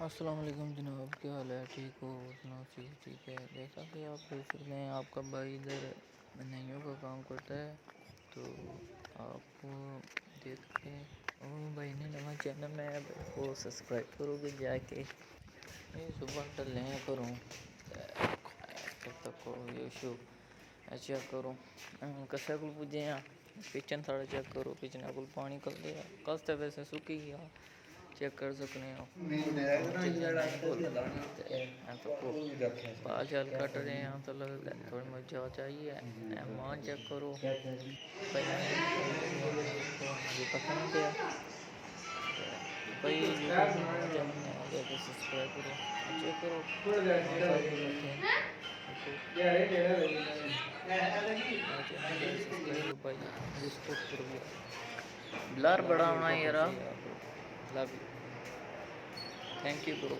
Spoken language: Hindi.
अस्सलाम वालेकुम जनाब, क्या हाल है? ठीक हो? सुनाओ, चीज़ ठीक है। जैसा कि आप देख सकते हैं, आपका भाई इधर नाइयों का काम करता है, तो आप देख सकते हैं। और भाई ने नवा चैनल बनाया, वो सब्सक्राइब करोगे जाके। ये सुबह टलें करूँ तक ये शो चेक करो कस्से को पुजे हैं। किचन साढ़े चेक करो, किचन को पानी कल दिया, कस्ते वैसे सुखी गया, चेक कर सकते हो। बाल शाल कट रहे हैं तो थोड़ी मजा चाहिए। मां चेक करो भाई, पता दिया भाई चैनल में आ जाके सब्सक्राइब करो, चेक करो भाई, रिस्पेक्ट करो। ब्लर बड़ा होना यार। Love you, thank you bro.